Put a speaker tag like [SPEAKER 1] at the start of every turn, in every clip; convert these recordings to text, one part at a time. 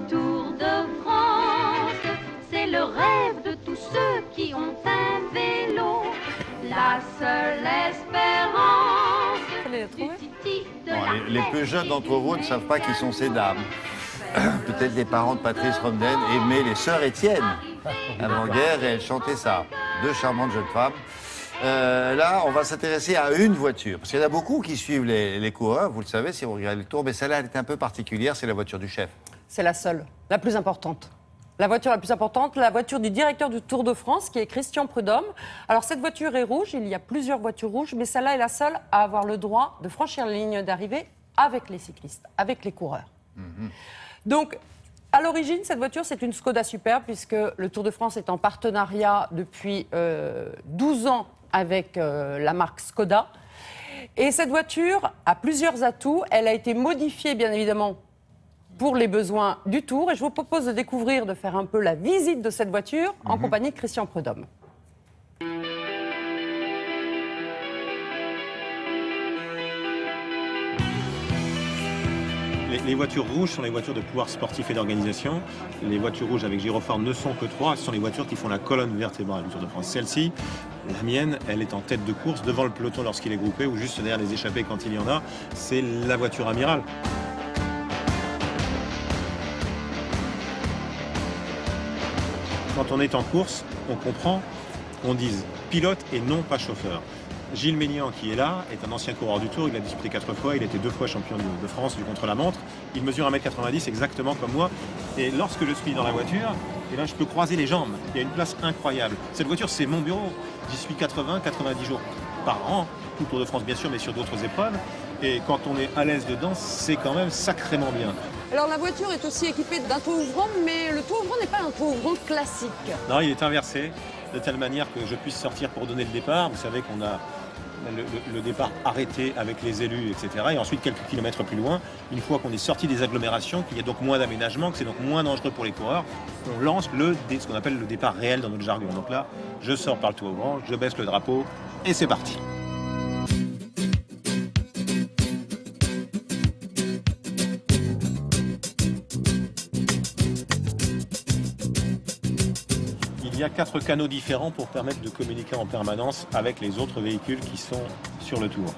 [SPEAKER 1] Tour de France, c'est le rêve de tous ceux qui ont un vélo. La seule espérance du titi de
[SPEAKER 2] Bon,
[SPEAKER 1] la
[SPEAKER 2] les plus jeunes d'entre vous ne savent pas qui sont ces dames. Peut-être les parents de Patrice Romden aimaient les sœurs Étienne avant-guerre et elles chantaient ça. Deux charmantes jeunes femmes. Là, on va s'intéresser à une voiture. Parce qu'il y en a beaucoup qui suivent les coureurs, vous le savez, si vous regardez le Tour. Mais celle-là, elle est un peu particulière, c'est la voiture du chef.
[SPEAKER 3] C'est la seule, la plus importante. La voiture la plus importante, la voiture du directeur du Tour de France, qui est Christian Prudhomme. Alors, cette voiture est rouge, il y a plusieurs voitures rouges, mais celle-là est la seule à avoir le droit de franchir la ligne d'arrivée avec les cyclistes, avec les coureurs. Donc, à l'origine, cette voiture, c'est une Skoda Superb, puisque le Tour de France est en partenariat depuis 12 ans avec la marque Skoda. Et cette voiture a plusieurs atouts. Elle a été modifiée, bien évidemment, pour les besoins du Tour. Et je vous propose de découvrir, de faire un peu la visite de cette voiture en compagnie de Christian Prudhomme.
[SPEAKER 4] Les voitures rouges sont les voitures de pouvoir sportif et d'organisation. Les voitures rouges avec gyrophare ne sont que 3. Ce sont les voitures qui font la colonne vertébrale du Tour de France. Celle-ci, la mienne, elle est en tête de course devant le peloton lorsqu'il est groupé ou juste derrière les échappées quand il y en a. C'est la voiture amirale. Quand on est en course, on comprend qu'on dise pilote et non pas chauffeur. Gilles Mélian, qui est là, est un ancien coureur du Tour. Il a disputé 4 fois. Il a été 2 fois champion de France du contre-la-montre. Il mesure 1m90 exactement comme moi. Et lorsque je suis dans la voiture, eh bien, je peux croiser les jambes. Il y a une place incroyable. Cette voiture, c'est mon bureau. J'y suis 80-90 jours par an. Tout Tour de France, bien sûr, mais sur d'autres épreuves. Et quand on est à l'aise dedans, c'est quand même sacrément bien.
[SPEAKER 3] Alors, la voiture est aussi équipée d'un toit ouvrant, mais le toit ouvrant n'est pas un toit ouvrant classique.
[SPEAKER 4] Non, il est inversé, de telle manière que je puisse sortir pour donner le départ. Vous savez qu'on a le départ arrêté avec les élus, etc. Et ensuite, quelques kilomètres plus loin, une fois qu'on est sorti des agglomérations, qu'il y a donc moins d'aménagement, que c'est donc moins dangereux pour les coureurs, on lance ce qu'on appelle le départ réel dans notre jargon. Donc là, je sors par le toit ouvrant, je baisse le drapeau et c'est parti. Il y a 4 canaux différents pour permettre de communiquer en permanence avec les autres véhicules qui sont sur le Tour.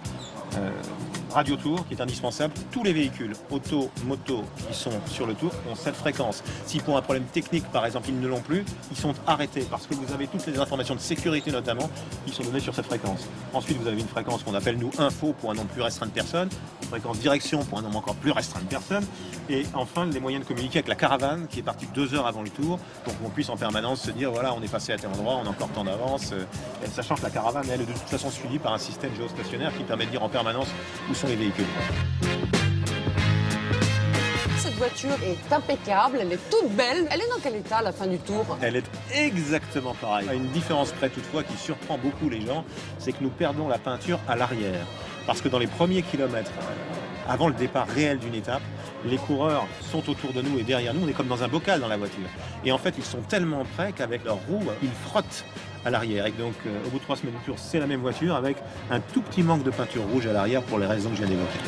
[SPEAKER 4] Radio Tour, qui est indispensable. Tous les véhicules, auto, moto, qui sont sur le Tour ont cette fréquence. Si pour un problème technique, par exemple, ils ne l'ont plus, ils sont arrêtés parce que vous avez toutes les informations de sécurité notamment qui sont données sur cette fréquence. Ensuite, vous avez une fréquence qu'on appelle nous info pour un nombre plus restreint de personnes, une fréquence direction pour un nombre encore plus restreint de personnes, et enfin les moyens de communiquer avec la caravane qui est partie 2 heures avant le Tour, pour qu'on puisse en permanence se dire voilà, on est passé à tel endroit, on a encore tant d'avance, sachant que la caravane elle est de toute façon suivie par un système géostationnaire qui permet de dire en permanence où sont les véhicules.
[SPEAKER 3] Cette voiture est impeccable, elle est toute belle. Elle est dans quel état à la fin du Tour?
[SPEAKER 4] Elle est exactement pareille. À une différence près toutefois qui surprend beaucoup les gens, c'est que nous perdons la peinture à l'arrière. Parce que dans les premiers kilomètres, avant le départ réel d'une étape, les coureurs sont autour de nous et derrière nous, on est comme dans un bocal dans la voiture. Et en fait, ils sont tellement près qu'avec leurs roues, ils frottent à l'arrière. Et donc, au bout de 3 semaines de Tour, c'est la même voiture avec un tout petit manque de peinture rouge à l'arrière pour les raisons que je viens d'évoquer.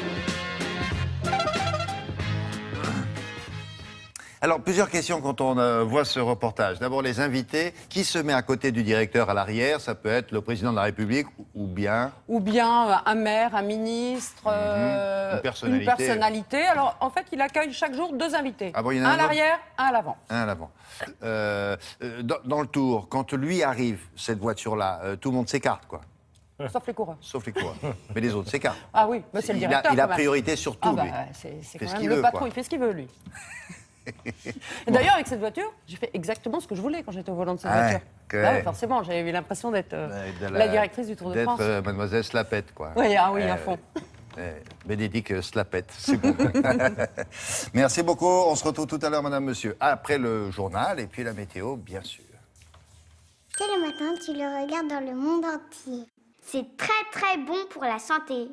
[SPEAKER 2] Alors, plusieurs questions quand on voit ce reportage. D'abord, les invités. Qui se met à côté du directeur à l'arrière? Ça peut être le président de la République ou bien...
[SPEAKER 3] Ou bien un maire, un ministre,
[SPEAKER 2] Une personnalité.
[SPEAKER 3] une personnalité. Alors, en fait, il accueille chaque jour 2 invités.
[SPEAKER 2] Ah bon, il y en a
[SPEAKER 3] un à l'arrière, un à l'avant.
[SPEAKER 2] Un à l'avant. Dans le Tour, quand lui arrive, cette voiture-là, tout le monde s'écarte, quoi.
[SPEAKER 3] Sauf les coureurs.
[SPEAKER 2] Sauf les coureurs. Mais les autres s'écartent.
[SPEAKER 3] Ah oui, mais c'est le directeur.
[SPEAKER 2] Il a
[SPEAKER 3] quand même.
[SPEAKER 2] priorité sur tout,
[SPEAKER 3] Ah bah,
[SPEAKER 2] lui.
[SPEAKER 3] c'est
[SPEAKER 2] fait
[SPEAKER 3] quand
[SPEAKER 2] ce
[SPEAKER 3] même
[SPEAKER 2] qu'il
[SPEAKER 3] le
[SPEAKER 2] veut,
[SPEAKER 3] patron,
[SPEAKER 2] quoi.
[SPEAKER 3] il fait ce qu'il veut, lui. Et d'ailleurs, avec cette voiture, j'ai fait exactement ce que je voulais quand j'étais au volant de cette voiture. Ah oui, forcément, j'avais eu l'impression d'être la directrice du Tour de France.
[SPEAKER 2] D'être mademoiselle Slapette, quoi.
[SPEAKER 3] Oui, ah oui, à fond.
[SPEAKER 2] Bénédicte Slapette, c'est bon. Merci beaucoup. On se retrouve tout à l'heure, madame, monsieur, après le journal et puis la météo, bien sûr.
[SPEAKER 5] Dès le matin, tu le regardes dans le monde entier. C'est très très bon pour la santé.